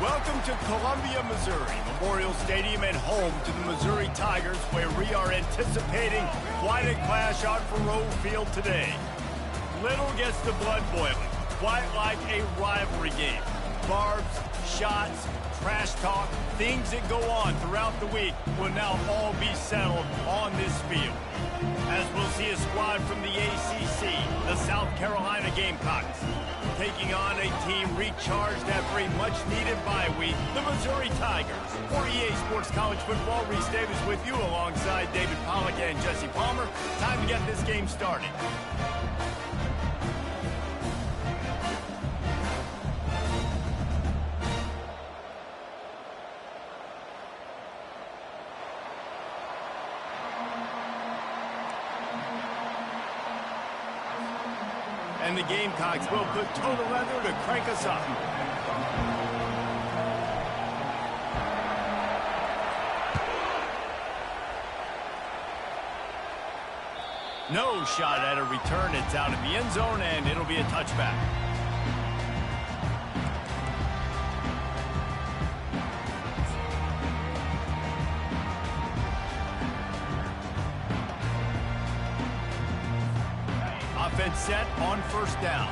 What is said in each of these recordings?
Welcome to Columbia, Missouri, Memorial Stadium and home to the Missouri Tigers, where we are anticipating quite a clash on Faroe Field today. Little gets the blood boiling, quite like a rivalry game. Barbs, shots, trash talk, things that go on throughout the week will now all be settled on this field. As we'll see a squad from the ACC, the South Carolina Gamecocks, taking on a team recharged after a much-needed bye week, the Missouri Tigers. For EA Sports College Football, Reese Davis with you alongside David Pollack and Jesse Palmer. Time to get this game started. And the Gamecocks will put total leather to crank us up. No shot at a return. It's out in the end zone, and it'll be a touchback. Offense set on first down.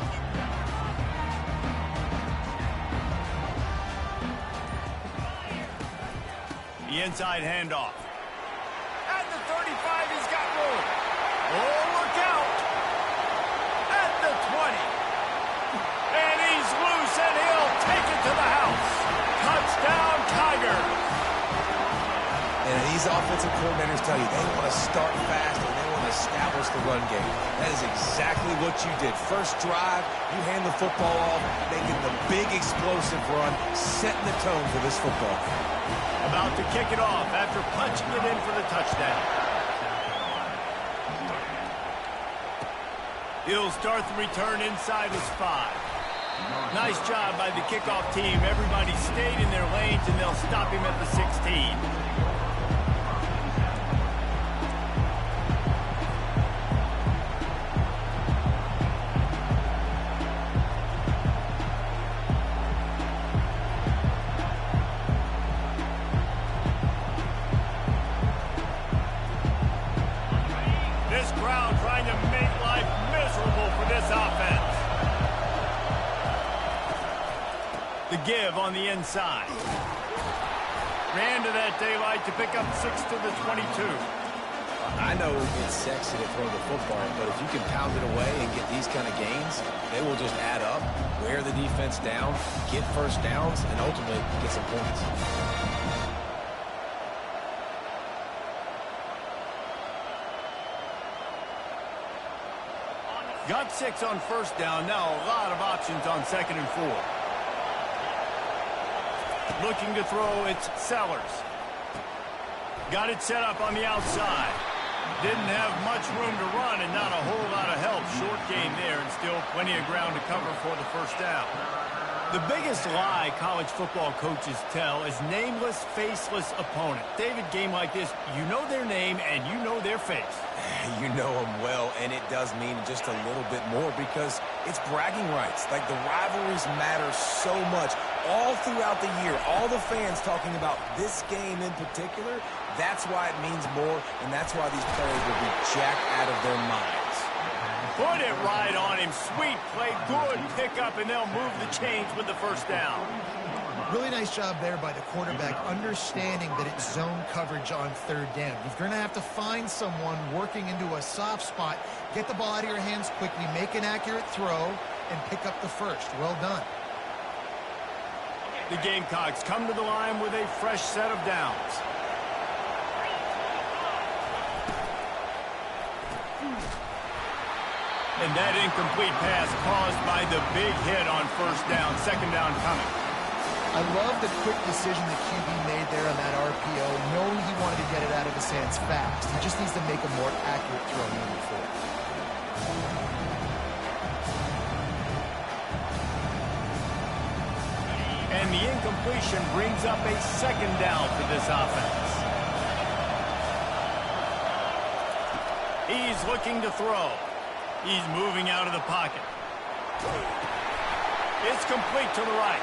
The inside handoff. At the 35, he's got room. Oh, look out. At the 20. And he's loose, and he'll take it to the house. Touchdown, Tigers. And these offensive coordinators tell you they want to start fast and they want to establish the run game. That is exactly what you did. First drive, you hand the football off, making the big explosive run, setting the tone for this football. About to kick it off after punching it in for the touchdown. He'll start the return inside his 5. Nice job by the kickoff team. Everybody stayed in their lanes, and they'll stop him at the 16. This crowd trying to make life miserable for this offense. The give on the inside. Ran to that daylight to pick up 6 to the 22. I know it's sexy to throw the football, but if you can pound it away and get these kind of gains, they will just add up, wear the defense down, get first downs, and ultimately get some points. Got 6 on first down. Now a lot of options on 2nd and 4. Looking to throw, it's Sellers. Got it set up on the outside. Didn't have much room to run and not a whole lot of help. Short game there and still plenty of ground to cover for the first down. The biggest lie college football coaches tell is nameless, faceless opponent. David, game like this, you know their name and you know their face. You know them well, and it does mean just a little bit more because it's bragging rights. Like, the rivalries matter so much all throughout the year. All the fans talking about this game in particular, that's why it means more, and that's why these players will be jacked out of their minds. Put it right on him. Sweet play, good pickup, and they'll move the chains with the first down. Really nice job there by the quarterback, understanding that it's zone coverage on 3rd down. You're going to have to find someone working into a soft spot, get the ball out of your hands quickly, make an accurate throw, and pick up the first. Well done. The Gamecocks come to the line with a fresh set of downs. And that incomplete pass caused by the big hit on first down. 2nd down coming. I love the quick decision the QB made there on that RPO, knowing he wanted to get it out of his hands fast. He just needs to make a more accurate throw moving forward. And the incompletion brings up a 2nd down for this offense. He's looking to throw. He's moving out of the pocket. It's complete to the right.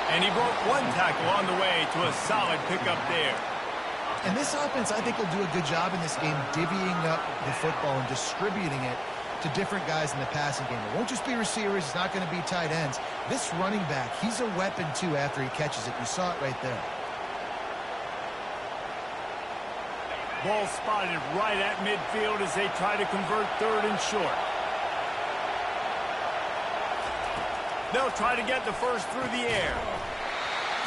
And he broke one tackle on the way to a solid pickup there. And this offense, I think, will do a good job in this game divvying up the football and distributing it to different guys in the passing game. It won't just be receivers. It's not going to be tight ends. This running back, he's a weapon, too, after he catches it. You saw it right there. Ball spotted right at midfield as they try to convert third and short. They'll try to get the first through the air.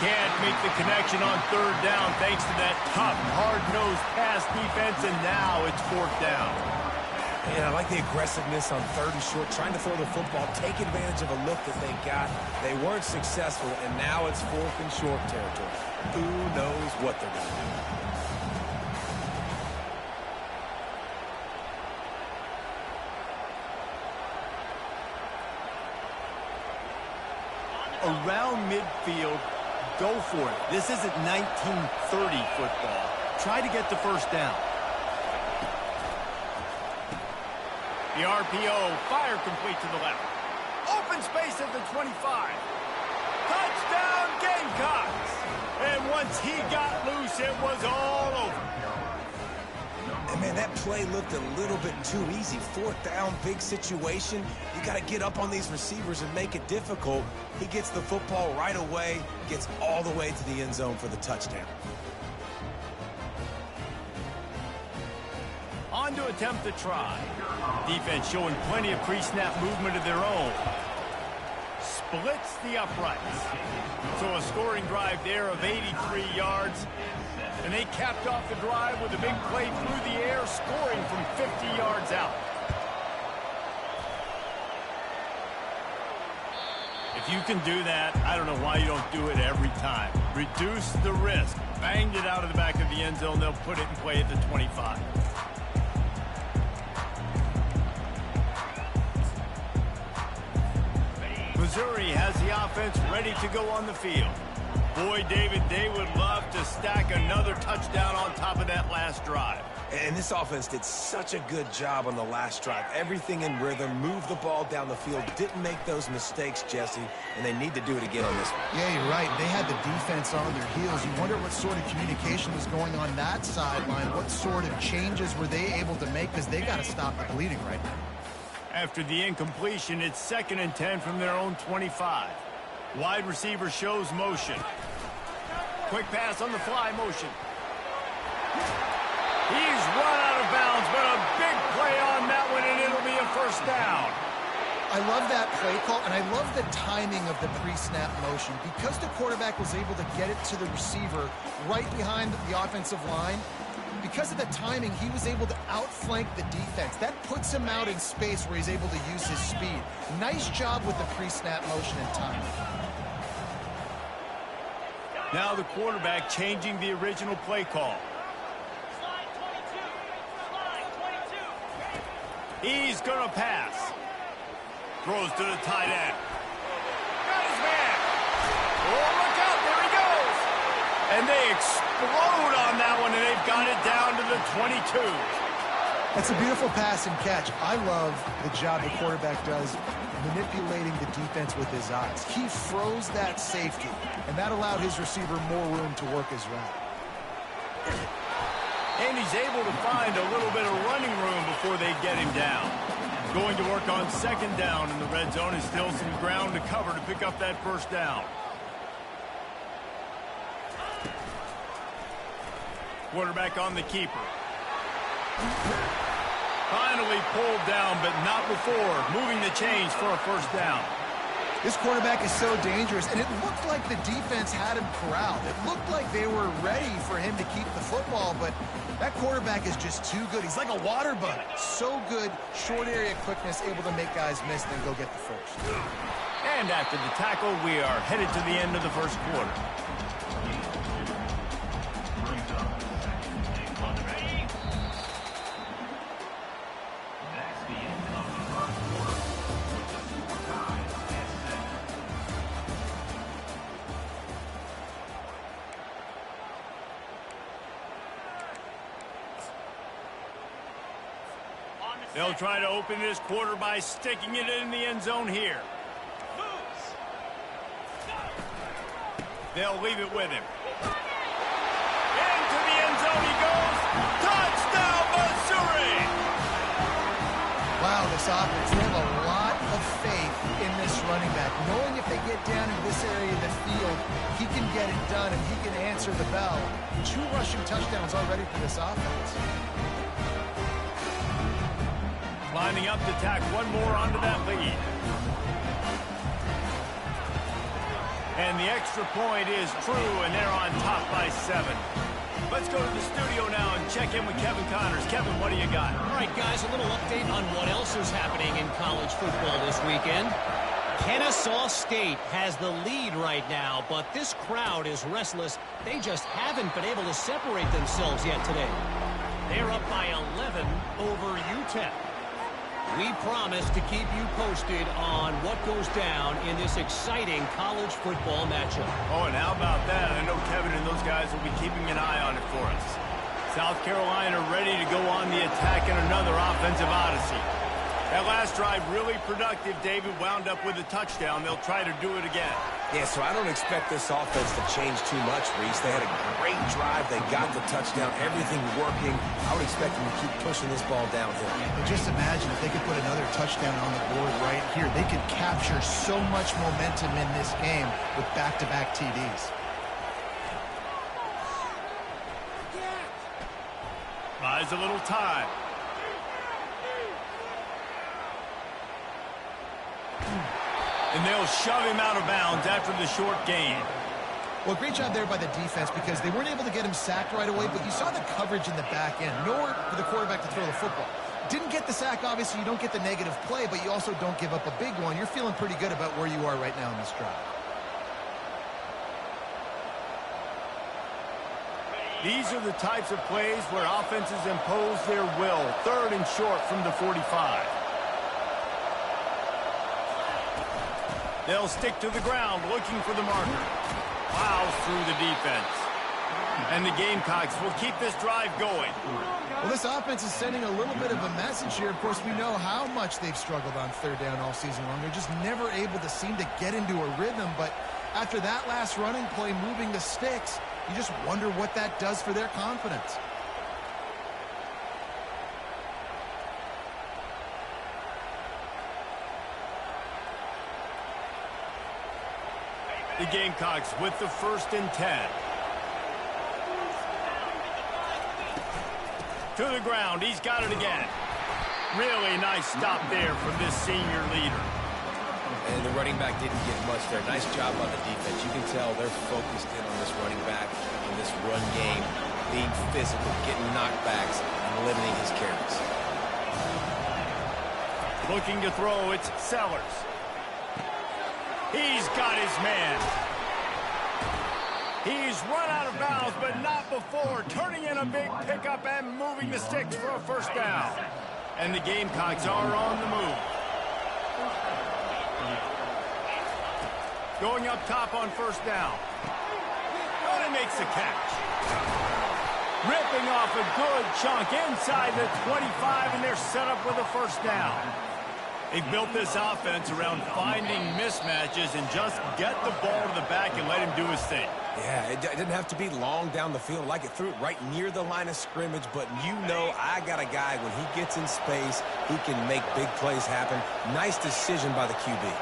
Can't make the connection on third down thanks to that tough, hard-nosed pass defense, and now it's fourth down. And I like the aggressiveness on third and short, trying to throw the football, take advantage of a look that they got. They weren't successful, and now it's fourth and short territory. Who knows what they're going to do? Around midfield, go for it. This isn't 1930 football. Try to get the first down. The RPO, fire complete to the left. Open space at the 25. Touchdown, Gamecocks! And once he got loose, it was all over. And man, that play looked a little bit too easy. Fourth down, big situation. You got to get up on these receivers and make it difficult. He gets the football right away, gets all the way to the end zone for the touchdown. On to attempt the try. Defense showing plenty of pre-snap movement of their own. Splits the uprights. So a scoring drive there of 83 yards. And they capped off the drive with a big play through the air, scoring from 50 yards out. If you can do that, I don't know why you don't do it every time. Reduce the risk. Banged it out of the back of the end zone. They'll put it in play at the 25. Missouri has the offense ready to go on the field. Boy, David, they would love to stack another touchdown on top of that last drive. And this offense did such a good job on the last drive. Everything in rhythm, moved the ball down the field, didn't make those mistakes, Jesse, and they need to do it again on this one. Yeah, you're right. They had the defense on their heels. You wonder what sort of communication was going on that sideline. What sort of changes were they able to make, because they got to stop the bleeding right now. After the incompletion, it's 2nd and 10 from their own 25. Wide receiver shows motion. Quick pass on the fly motion. He's run out of bounds, but a big play on that one, and it'll be a first down. I love that play call, and I love the timing of the pre-snap motion. Because the quarterback was able to get it to the receiver right behind the offensive line, because of the timing, he was able to outflank the defense. That puts him out in space where he's able to use his speed. Nice job with the pre-snap motion and timing. Now the quarterback changing the original play call. He's going to pass. Throws to the tight end. Got his man. Oh, look out. There he goes. And they explode on that one, and they've got it down to the 22. That's a beautiful pass and catch. I love the job the quarterback does manipulating the defense with his eyes. He froze that safety, and that allowed his receiver more room to work his route. And he's able to find a little bit of running room before they get him down. Going to work on 2nd down in the red zone, is still some ground to cover to pick up that first down. Quarterback on the keeper. Finally pulled down, but not before moving the chains for a first down. This quarterback is so dangerous, and it looked like the defense had him corralled. It looked like they were ready for him to keep the football, but that quarterback is just too good. He's like a water bunny. So good, short area quickness, able to make guys miss, then go get the first. And after the tackle, we are headed to the end of the first quarter. They'll try to open this quarter by sticking it in the end zone here. They'll leave it with him. Into the end zone he goes. Touchdown, Missouri! Wow, this offense, they have a lot of faith in this running back. Knowing if they get down in this area of the field, he can get it done and he can answer the bell. 2 rushing touchdowns already for this offense. Lining up to tack one more onto that lead. And the extra point is true, and they're on top by 7. Let's go to the studio now and check in with Kevin Connors. Kevin, what do you got? All right, guys, a little update on what else is happening in college football this weekend. Kennesaw State has the lead right now, but this crowd is restless. They just haven't been able to separate themselves yet today. They're up by 11 over UTEP. We promise to keep you posted on what goes down in this exciting college football matchup. Oh, and how about that? I know Kevin and those guys will be keeping an eye on it for us. South Carolina ready to go on the attack in another offensive odyssey. That last drive really productive. David wound up with a touchdown. They'll try to do it again. Yeah, so I don't expect this offense to change too much, Reese. They had a great drive. They got the touchdown. Everything working. I would expect them to keep pushing this ball downhill. But just imagine if they could put another touchdown on the board right here. They could capture so much momentum in this game with back-to-back TDs. Buys a little time. And they'll shove him out of bounds after the short gain. Well, great job there by the defense because they weren't able to get him sacked right away, but you saw the coverage in the back end. Nowhere for the quarterback to throw the football. Didn't get the sack, obviously. You don't get the negative play, but you also don't give up a big one. You're feeling pretty good about where you are right now in this drive. These are the types of plays where offenses impose their will. 3rd and short from the 45. They'll stick to the ground looking for the marker. Plows through the defense. And the Gamecocks will keep this drive going. Well, this offense is sending a little bit of a message here. Of course, we know how much they've struggled on 3rd down all season long. They're just never able to seem to get into a rhythm. But after that last running play, moving the sticks, you just wonder what that does for their confidence. The Gamecocks with the 1st and 10. To the ground. He's got it again. Really nice stop there from this senior leader. And the running back didn't get much there. Nice job on the defense. You can tell they're focused in on this running back, on this run game, being physical, getting knockbacks, and limiting his carries. Looking to throw, it's Sellers. He's got his man. He's run out of bounds, but not before. Turning in a big pickup and moving the sticks for a 1st down. And the Gamecocks are on the move. Going up top on 1st down. Oh, he makes the catch. Ripping off a good chunk inside the 25, and they're set up with a 1st down. They've built this offense around finding mismatches and just get the ball to the back and let him do his thing. Yeah, it didn't have to be long down the field. Like it threw it right near the line of scrimmage, but you know I got a guy, when he gets in space, he can make big plays happen. Nice decision by the QB.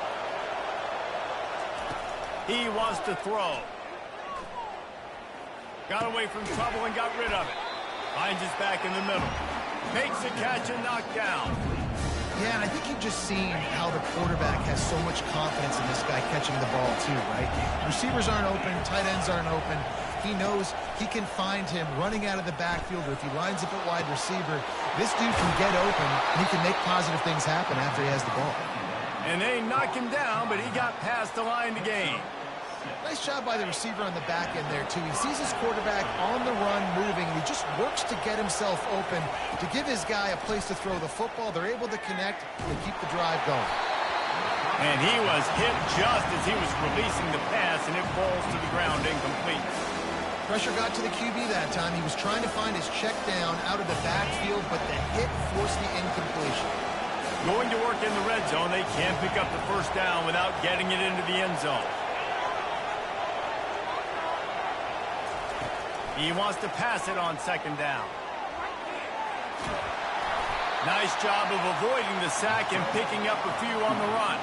He wants to throw. Got away from trouble and got rid of it. Finds his back in the middle. Makes the catch and knocked down. Yeah, and I think you've just seen how the quarterback has so much confidence in this guy catching the ball too, right? Receivers aren't open, tight ends aren't open. He knows he can find him running out of the backfield, or if he lines up at wide receiver, this dude can get open, and he can make positive things happen after he has the ball. And they knock him down, but he got past the line to gain. Nice job by the receiver on the back end there, too. He sees his quarterback on the run moving, and he just works to get himself open to give his guy a place to throw the football. They're able to connect and keep the drive going. And he was hit just as he was releasing the pass, and it falls to the ground incomplete. Pressure got to the QB that time. He was trying to find his check down out of the backfield, but the hit forced the incompletion. Going to work in the red zone, they can't pick up the 1st down without getting it into the end zone. He wants to pass it on second down. Nice job of avoiding the sack and picking up a few on the run.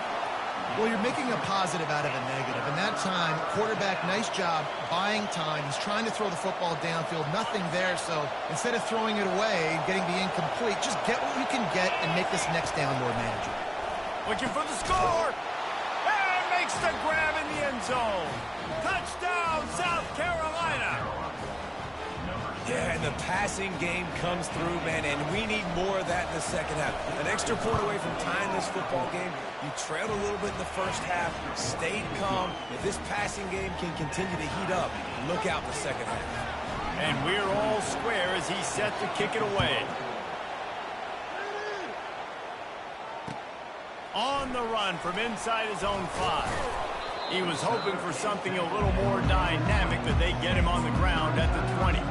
Well, you're making a positive out of a negative. And that time, quarterback, nice job buying time. He's trying to throw the football downfield. Nothing there. So instead of throwing it away and getting the incomplete, just get what you can get and make this next down more manageable. Looking for the score. And makes the grab in the end zone. Touchdown, South Carolina. Yeah, and the passing game comes through, man, and we need more of that in the second half. An extra point away from tying this football game. You trailed a little bit in the first half, stayed calm. If this passing game can continue to heat up, look out in the second half. And we're all square as he's set to kick it away. On the run from inside his own 5. He was hoping for something a little more dynamic, but they get him on the ground at the 20.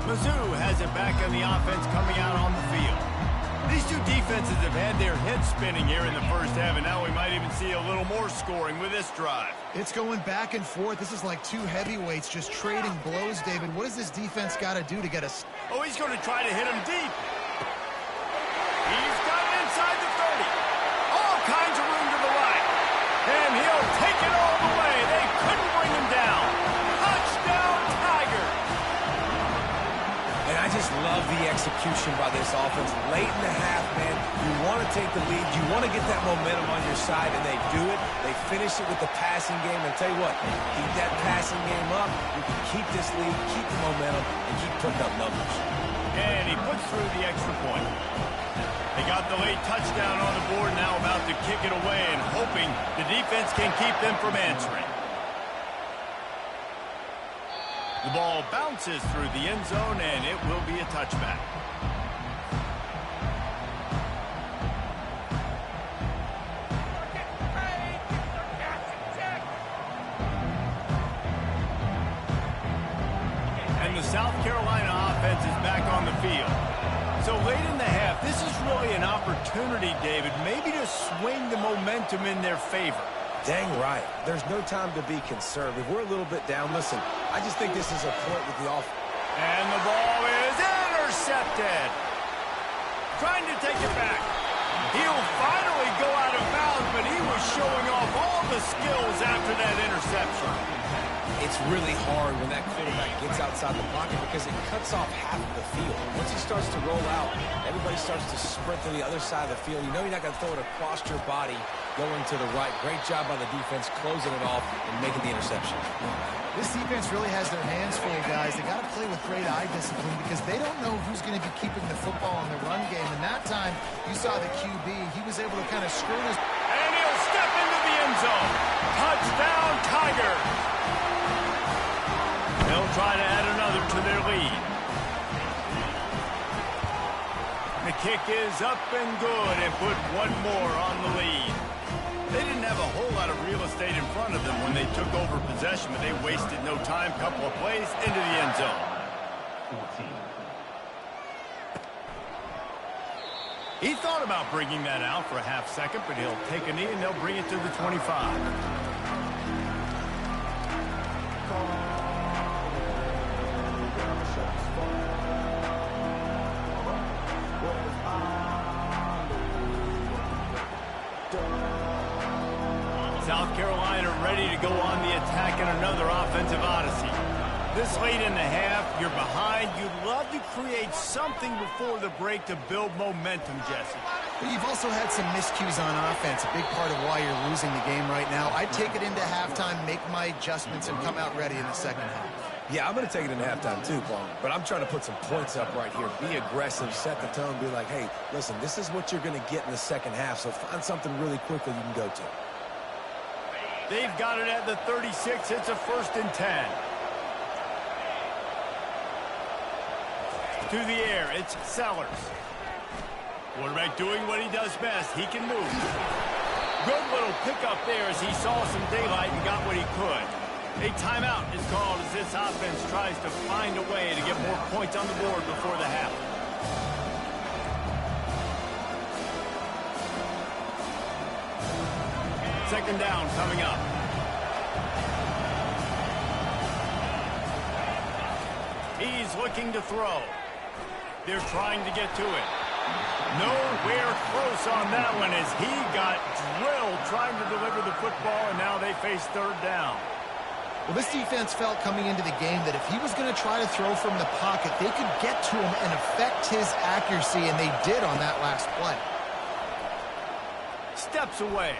Mizzou has it back on the offense coming out on the field. These two defenses have had their heads spinning here in the first half, and now we might even see a little more scoring with this drive. It's going back and forth. This is like two heavyweights just trading blows, David. What does this defense got to do to get us? Oh, he's going to try to hit him deep. He's got it inside the 30. All kinds of room to the right. And he'll take it all the way. They couldn't bring him down. Touchdown, Tigers. And I just love the execution by this offense. Late in the half, man, you want to take the lead. You want to get that momentum on your side, and they do it. They finish it with the passing game. And tell you what, keep that passing game up. You can keep this lead, keep the momentum, and keep putting up numbers. And he puts through the extra point. They got the late touchdown on the board, now about to kick it away and hoping the defense can keep them from answering. The ball bounces through the end zone, and it will be a touchback. And the South Carolina offense is back on the field. So late in the half, this is really an opportunity, David, maybe to swing the momentum in their favor. Dang right. There's no time to be conservative. We're a little bit down. Listen, I just think this is a point with the offense. And the ball is intercepted. Trying to take it back. He'll finally go out of bounds, but he was showing off all the skills after that interception. It's really hard when that quarterback gets outside the pocket because it cuts off half of the field. Once he starts to roll out, everybody starts to sprint to the other side of the field. You know you're not going to throw it across your body going to the right. Great job by the defense closing it off and making the interception. This defense really has their hands full, guys. They got to play with great eye discipline because they don't know who's going to be keeping the football in the run game. And that time, you saw the QB. He was able to kind of screw his... And he'll step into the end zone. Touchdown, Tigers. They'll try to add another to their lead. The kick is up and good and put one more on the lead. They didn't have a whole lot of real estate in front of them when they took over possession, but they wasted no time. Couple of plays into the end zone. 14. He thought about bringing that out for a half second, but he'll take a knee and they'll bring it to the 25. South Carolina ready to go on the attack in another offensive odyssey. This late in the half, you're behind. You'd love to create something before the break to build momentum, Jesse. But you've also had some miscues on offense, a big part of why you're losing the game right now. I'd take it into halftime, make my adjustments, and come out ready in the second half. Yeah, I'm going to take it into halftime too, Paul. But I'm trying to put some points up right here. Be aggressive, set the tone, be like, hey, listen, this is what you're going to get in the second half, so find something really quickly you can go to. They've got it at the 36. It's a 1st and 10. To the air, it's Sellers. Quarterback doing what he does best. He can move. Good little pickup there as he saw some daylight and got what he could. A timeout is called as this offense tries to find a way to get more points on the board before the half. second down coming up. He's looking to throw. They're trying to get to it. Nowhere close on that one as he got drilled trying to deliver the football, and now they face third down. Well, this defense felt coming into the game that if he was going to try to throw from the pocket, they could get to him and affect his accuracy, and they did on that last play. Steps away.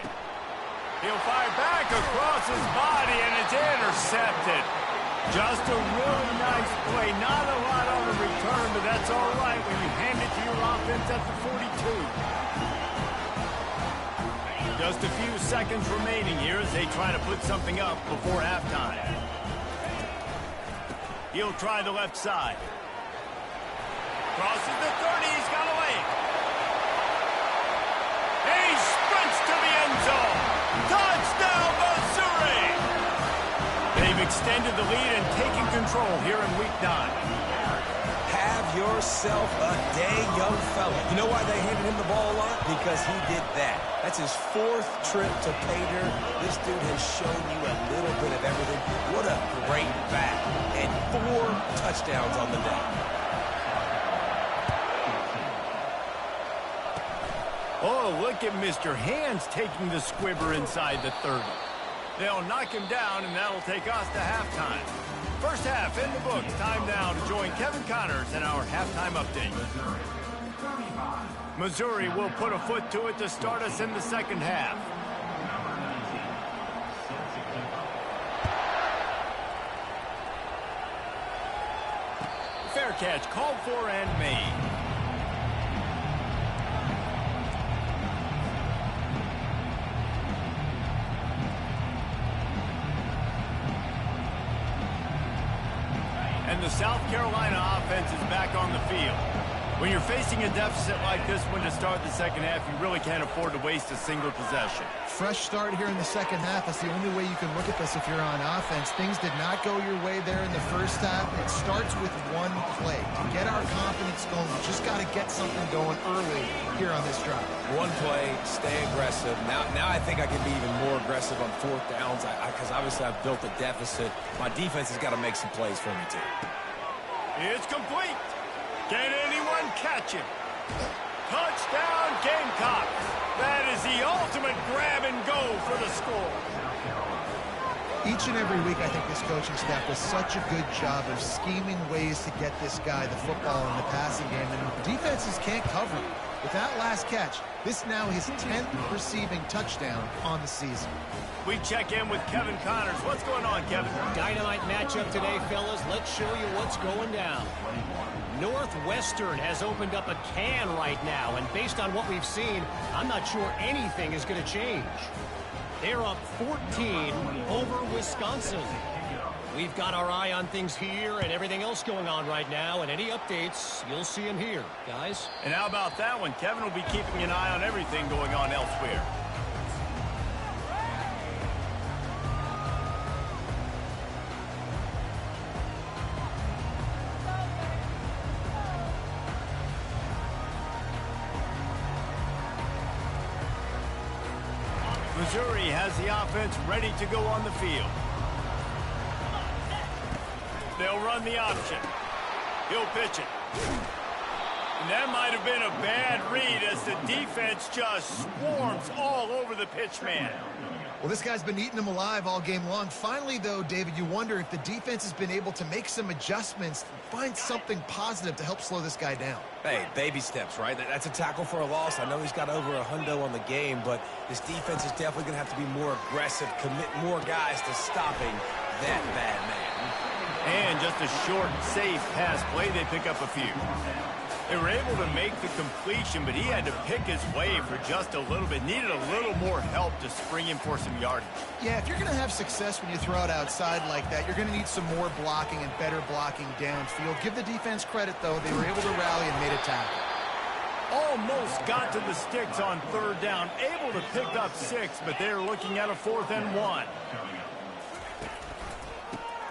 He'll fire back across his body, and it's intercepted. Just a really nice play. Not a lot on the return, but that's all right when you hand it to your offense at the 42. Just a few seconds remaining here as they try to put something up before halftime. He'll try the left side. Crosses the 30. He's got a lane. He sprints to the end zone. Touchdown, Missouri! They've extended the lead and taken control here in Week 9. Have yourself a day, young fella. You know why they handed him the ball a lot? Because he did that. That's his 4th trip to pay dirt. This dude has shown you a little bit of everything. What a great back. And 4 touchdowns on the day. Oh, look at Mr. Hands taking the squibber inside the 30. They'll knock him down, and that'll take us to halftime. First half in the books. Time now to join Kevin Connors in our halftime update. Missouri will put a foot to it to start us in the second half. Fair catch called for and made. And the South Carolina offense is back on the field. When you're facing a deficit like this one to start the second half, you really can't afford to waste a single possession. Fresh start here in the second half. That's the only way you can look at this if you're on offense. Things did not go your way there in the first half. It starts with one play. To get our confidence going, we just got to get something going early here on this drive. One play, stay aggressive. Now I think I can be even more aggressive on 4th downs because obviously I've built a deficit. My defense has got to make some plays for me too. It's complete. Can anyone catch him? Touchdown, Gamecocks. That is the ultimate grab and go for the score. Each and every week, I think this coaching staff does such a good job of scheming ways to get this guy the football in the passing game, and defenses can't cover it. With that last catch, this now his 10th receiving touchdown on the season. We check in with Kevin Connors. What's going on, Kevin? Dynamite matchup today, fellas. Let's show you what's going down. Northwestern has opened up a can right now, and based on what we've seen, I'm not sure anything is going to change. They're up 14 over Wisconsin. We've got our eye on things here and everything else going on right now, and any updates, you'll see them here, guys. And how about that one? Kevin will be keeping an eye on everything going on elsewhere. Missouri has the offense ready to go on the field. They'll run the option. He'll pitch it. And that might have been a bad read as the defense just swarms all over the pitch man. Well, this guy's been eating them alive all game long. Finally, though, David, you wonder if the defense has been able to make some adjustments, find something positive to help slow this guy down. Hey, baby steps, right? That's a tackle for a loss. I know he's got over a hundo on the game, but this defense is definitely going to have to be more aggressive, commit more guys to stopping that bad man. And just a short, safe pass play, they pick up a few. They were able to make the completion, but he had to pick his way for just a little bit. Needed a little more help to spring him for some yardage. Yeah, if you're going to have success when you throw it outside like that, you're going to need some more blocking and better blocking downfield. Give the defense credit, though. They were able to rally and made a tackle. Almost got to the sticks on third down. Able to pick up 6, but they're looking at a 4th and 1.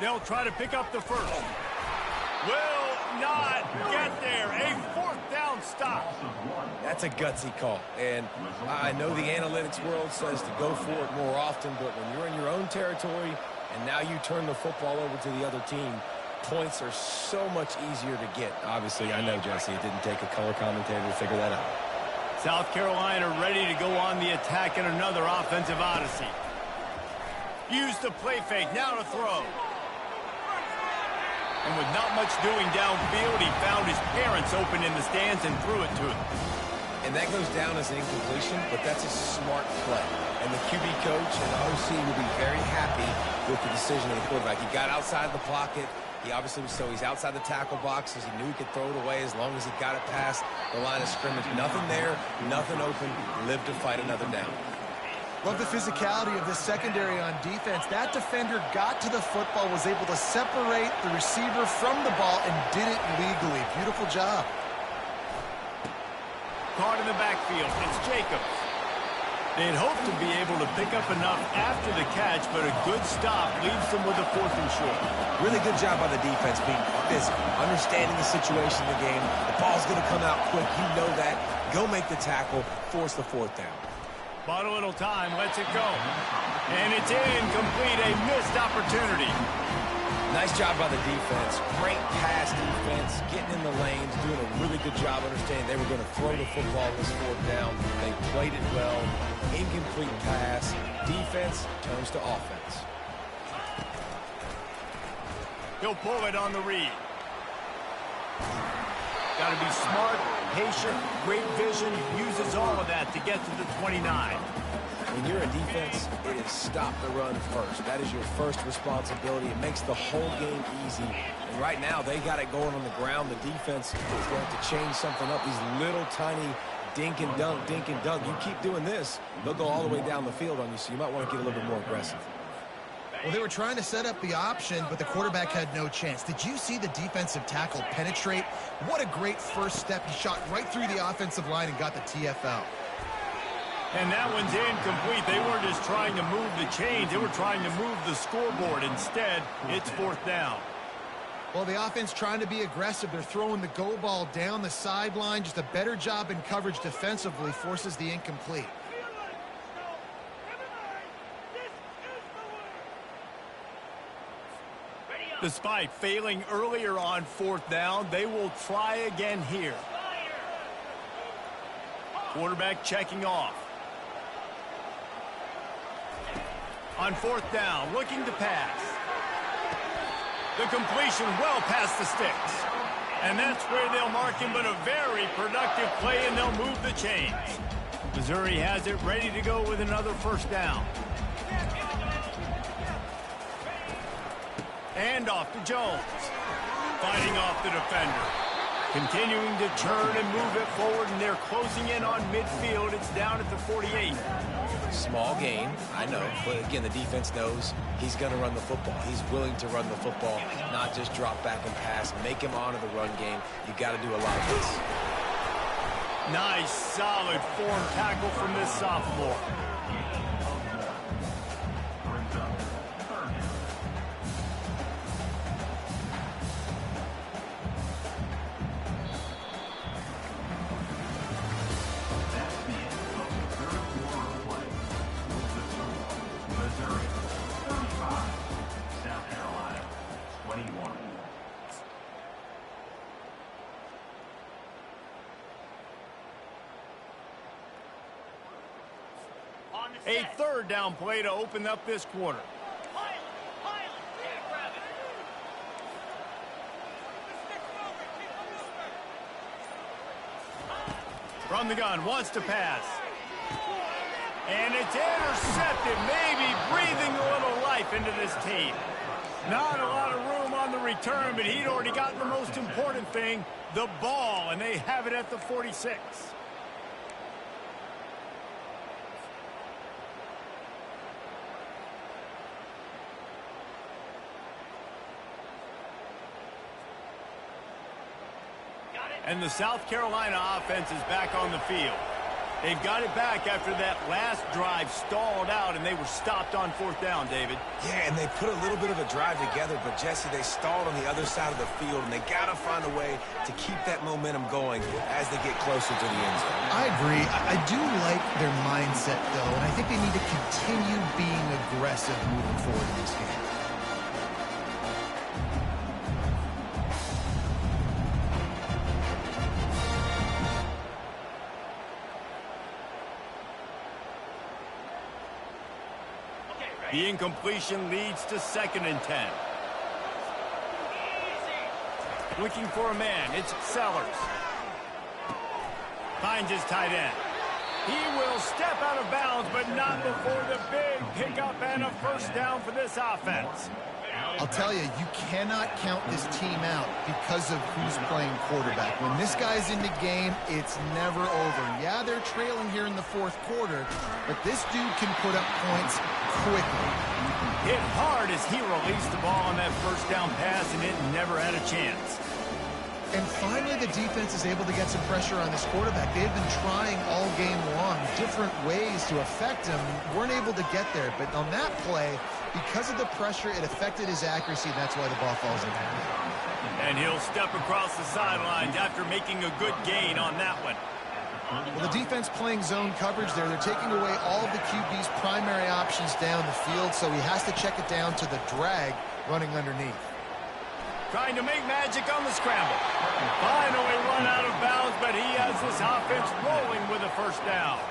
They'll try to pick up the first. Will not get there. A fourth down stop. That's a gutsy call. And I know the analytics world says to go for it more often, but when you're in your own territory and now you turn the football over to the other team, points are so much easier to get. Obviously, I know, Jesse, it didn't take a color commentator to figure that out. South Carolina ready to go on the attack in another offensive odyssey. Use the play fake, now to throw. And with not much doing downfield, he found his parents open in the stands and threw it to him. And that goes down as an incompletion, but that's a smart play. And the QB coach and the OC will be very happy with the decision of the quarterback. He got outside the pocket. He obviously was, so he's outside the tackle boxes. He knew he could throw it away as long as he got it past the line of scrimmage. Nothing there, nothing open. Live to fight another down. Love the physicality of this secondary on defense. That defender got to the football, was able to separate the receiver from the ball, and did it legally. Beautiful job. Caught in the backfield. It's Jacobs. They'd hoped to be able to pick up enough after the catch, but a good stop leaves them with a 4th and short. Really good job by the defense being physical, understanding the situation in the game. The ball's going to come out quick. You know that. Go make the tackle. Force the 4th down. Bought a little time, lets it go. And it's incomplete, a missed opportunity. Nice job by the defense. Great pass defense, getting in the lanes, doing a really good job understanding they were going to throw the football this 4th down. They played it well. Incomplete pass. Defense turns to offense. He'll pull it on the read. Got to be smart, patient, great vision, uses all of that to get to the 29. When you're a defense, it is stop the run first. That is your first responsibility. It makes the whole game easy. And right now, they got it going on the ground. The defense is going to change something up. These little tiny dink and dunk, dink and dunk. You keep doing this, they'll go all the way down the field on you, so you might want to get a little bit more aggressive. Well, they were trying to set up the option, but the quarterback had no chance. Did you see the defensive tackle penetrate? What a great first step. He shot right through the offensive line and got the TFL. And that one's incomplete. They weren't just trying to move the chains. They were trying to move the scoreboard. Instead, it's 4th down. Well, the offense trying to be aggressive. They're throwing the go ball down the sideline. Just a better job in coverage defensively forces the incomplete. Despite failing earlier on 4th down, they will try again here. Quarterback checking off. On 4th down, looking to pass. The completion well past the sticks. And that's where they'll mark him, but a very productive play, and they'll move the chains. Missouri has it ready to go with another 1st down. And off to Jones. Fighting off the defender. Continuing to turn and move it forward, and they're closing in on midfield. It's down at the 48. Small gain, I know, but again, the defense knows he's going to run the football. He's willing to run the football, not just drop back and pass. Make him honor the run game. You got to do a lot of this. Nice, solid form tackle from this sophomore. A 3rd down play to open up this quarter. From the gun, wants to pass. And it's intercepted, maybe breathing a little life into this team. Not a lot of room on the return, but he'd already gotten the most important thing, the ball, and they have it at the 46. And the South Carolina offense is back on the field. They've got it back after that last drive stalled out, and they were stopped on 4th down, David. Yeah, and they put a little bit of a drive together, but, Jesse, they stalled on the other side of the field, and they got to find a way to keep that momentum going as they get closer to the end zone. I agree. I do like their mindset, though, and I think they need to continue being aggressive moving forward in this game. The incompletion leads to 2nd and 10. Looking for a man. It's Sellers. Finds his tight end. He will step out of bounds, but not before the big pickup and a 1st down for this offense. I'll tell you, you cannot count this team out because of who's playing quarterback. When this guy's in the game, it's never over. Yeah, they're trailing here in the 4th quarter, but this dude can put up points quickly. Hit hard as he released the ball on that 1st down pass, and it never had a chance. And finally, the defense is able to get some pressure on this quarterback. They've been trying all game long different ways to affect him. Weren't able to get there. But on that play, because of the pressure, it affected his accuracy, and that's why the ball falls in. And he'll step across the sidelines after making a good gain on that one. Well, the defense playing zone coverage there. They're taking away all of the QB's primary options down the field, so he has to check it down to the drag running underneath. Trying to make magic on the scramble. Finally run out of bounds, but he has this offense rolling with a 1st down.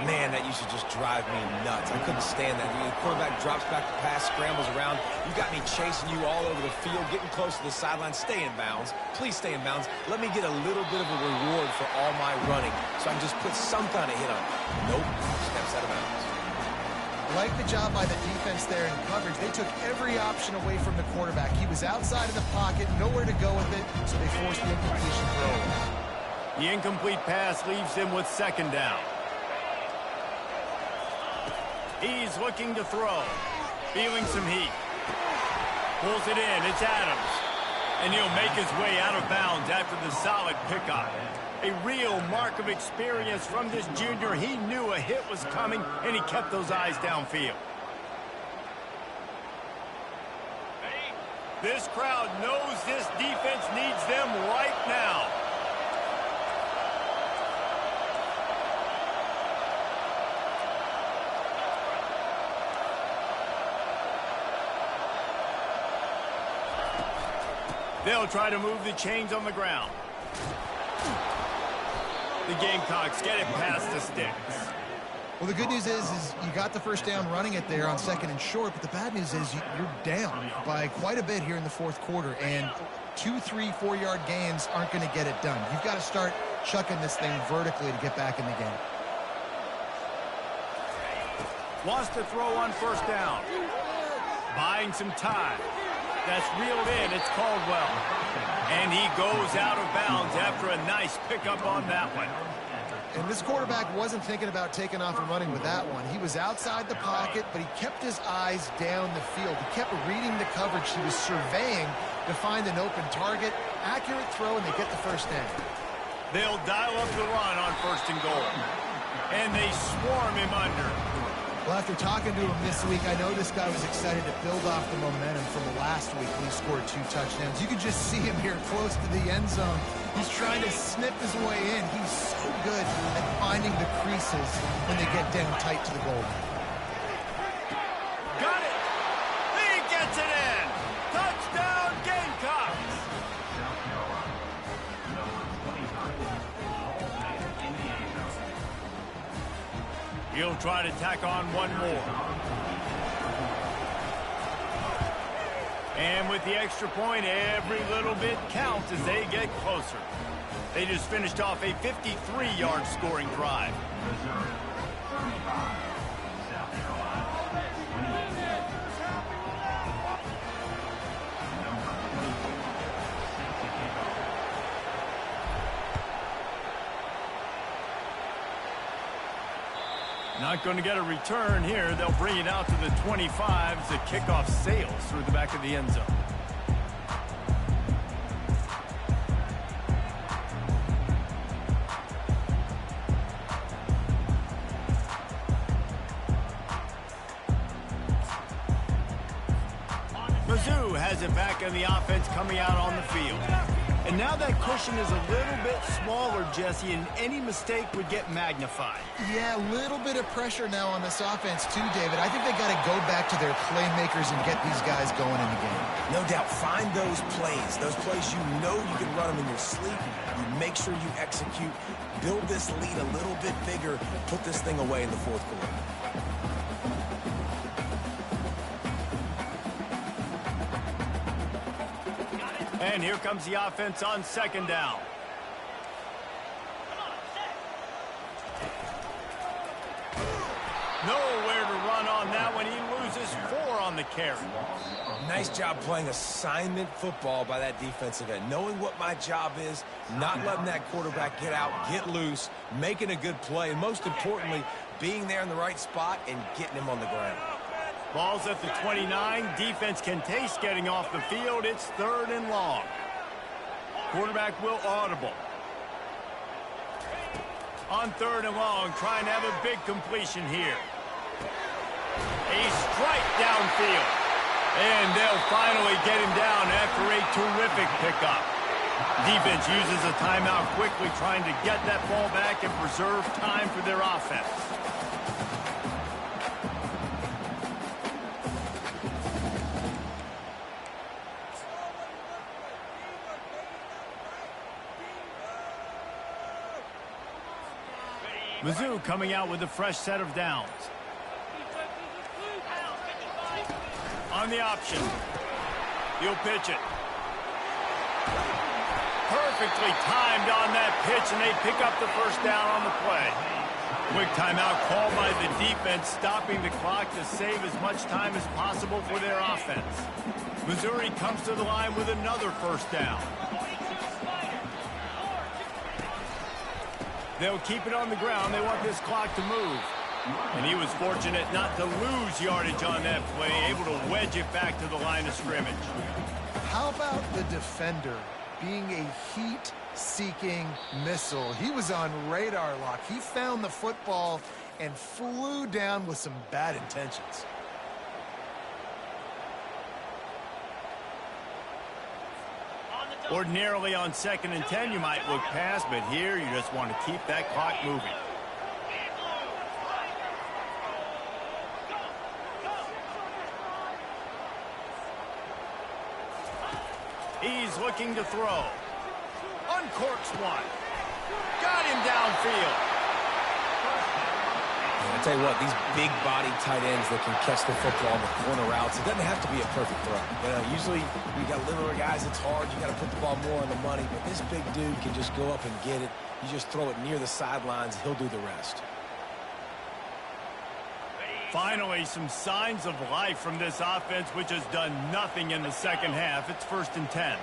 Man, that used to just drive me nuts. I couldn't stand that. The quarterback drops back to pass, scrambles around. You got me chasing you all over the field, getting close to the sideline. Stay in bounds. Please stay in bounds. Let me get a little bit of a reward for all my running so I can just put some kind of hit on it. Nope. Steps out of bounds. Like the job by the defense there in coverage. They took every option away from the quarterback. He was outside of the pocket, nowhere to go with it, so they forced the incompletion throw. The incomplete pass leaves him with 2nd down. He's looking to throw. Feeling some heat. Pulls it in. It's Adams. And he'll make his way out of bounds after the solid pickup. A real mark of experience from this junior. He knew a hit was coming, and he kept those eyes downfield. This crowd knows this defense needs them right now. They'll try to move the chains on the ground. The Gamecocks get it past the sticks. Well, the good news is you got the 1st down running it there on 2nd and short, but the bad news is you're down by quite a bit here in the 4th quarter, and 2, 3, 4-yard gains aren't going to get it done. You've got to start chucking this thing vertically to get back in the game. Wants to throw on 1st down. Buying some time. That's reeled in. It's Caldwell. And he goes out of bounds after a nice pickup on that one. And this quarterback wasn't thinking about taking off and running with that one. He was outside the pocket, but he kept his eyes down the field. He kept reading the coverage. He was surveying to find an open target. Accurate throw, and they get the 1st down. They'll dial up the run on 1st and goal. And they swarm him under. Well, after talking to him this week, I know this guy was excited to build off the momentum from last week when he scored 2 touchdowns. You can just see him here close to the end zone. He's trying to snip his way in. He's so good at finding the creases when they get down tight to the goal line. Got it! He gets it in! Touchdown, Gamecocks! He'll try to tack on one more. And with the extra point, every little bit counts as they get closer. They just finished off a 53-yard scoring drive. Not going to get a return here. They'll bring it out to the 25 as the kickoff sails through the back of the end zone. Mizzou has it back in the offense coming out on the field. And now that cushion is a little bit smaller, Jesse, and any mistake would get magnified. Yeah, a little bit of pressure now on this offense too, David. I think they got to go back to their playmakers and get these guys going in the game. No doubt. Find those plays you know you can run them in your sleep. You make sure you execute. Build this lead a little bit bigger. Put this thing away in the fourth quarter. And here comes the offense on second down. Nowhere to run on that one. He loses 4 on the carry. Nice job playing assignment football by that defensive end. Knowing what my job is, not letting that quarterback get out, get loose, making a good play, and most importantly, being there in the right spot and getting him on the ground. Ball's at the 29. Defense can taste getting off the field. It's 3rd and long. Quarterback will audible. On 3rd and long, trying to have a big completion here. A strike downfield. And they'll finally get him down after a terrific pickup. Defense uses a timeout quickly, trying to get that ball back and preserve time for their offense. Mizzou coming out with a fresh set of downs. On the option. He'll pitch it. Perfectly timed on that pitch, and they pick up the first down on the play. Quick timeout called by the defense, stopping the clock to save as much time as possible for their offense. Missouri comes to the line with another first down. They'll keep it on the ground. They want this clock to move. And he was fortunate not to lose yardage on that play, able to wedge it back to the line of scrimmage. How about the defender being a heat-seeking missile? He was on radar lock. He found the football and flew down with some bad intentions. Ordinarily on 2nd and 10, you might look past, but here you just want to keep that clock moving. He's looking to throw. Uncorks one. Got him downfield. I tell you what, these big body tight ends that can catch the football on the corner routes, it doesn't have to be a perfect throw. You know, usually you got littler guys, it's hard. You got to put the ball more on the money. But this big dude can just go up and get it. You just throw it near the sidelines. He'll do the rest. Finally, some signs of life from this offense, which has done nothing in the second half. It's 1st and 10.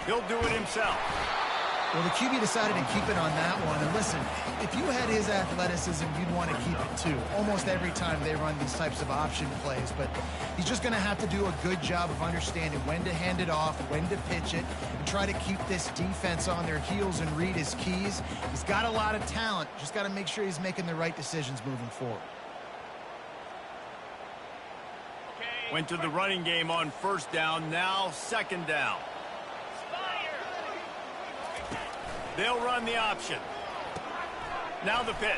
He'll do it himself. Well, the QB decided to keep it on that one. And listen, if you had his athleticism, you'd want to keep it too. Almost every time they run these types of option plays. But he's just going to have to do a good job of understanding when to hand it off, when to pitch it, and try to keep this defense on their heels and read his keys. He's got a lot of talent. Just got to make sure he's making the right decisions moving forward. Went to the running game on 1st down, now 2nd down. They'll run the option. Now the pitch.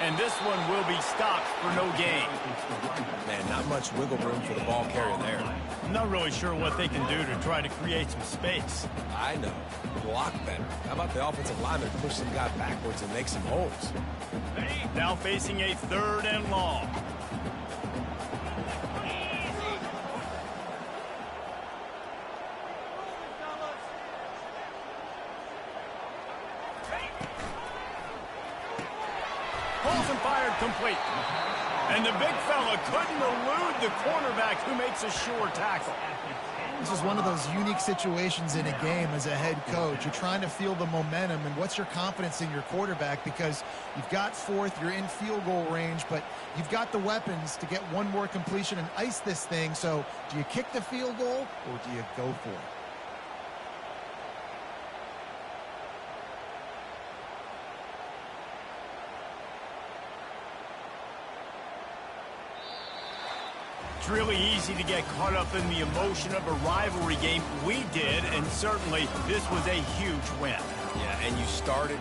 And this one will be stopped for no gain. Man, not much wiggle room for the ball carrier there. I'm not really sure what they can do to try to create some space. I know. Block better. How about the offensive lineman push some guy backwards and make some holes? Now facing a 3rd and long. Pulls and fired complete. And the big fella couldn't elude the cornerback who makes a sure tackle. This is one of those unique situations in a game as a head coach. You're trying to feel the momentum, and what's your confidence in your quarterback? Because you've got 4th, you're in field goal range, but you've got the weapons to get one more completion and ice this thing. So do you kick the field goal or do you go for it? It's really easy to get caught up in the emotion of a rivalry game. We did, and certainly this was a huge win. Yeah, and you started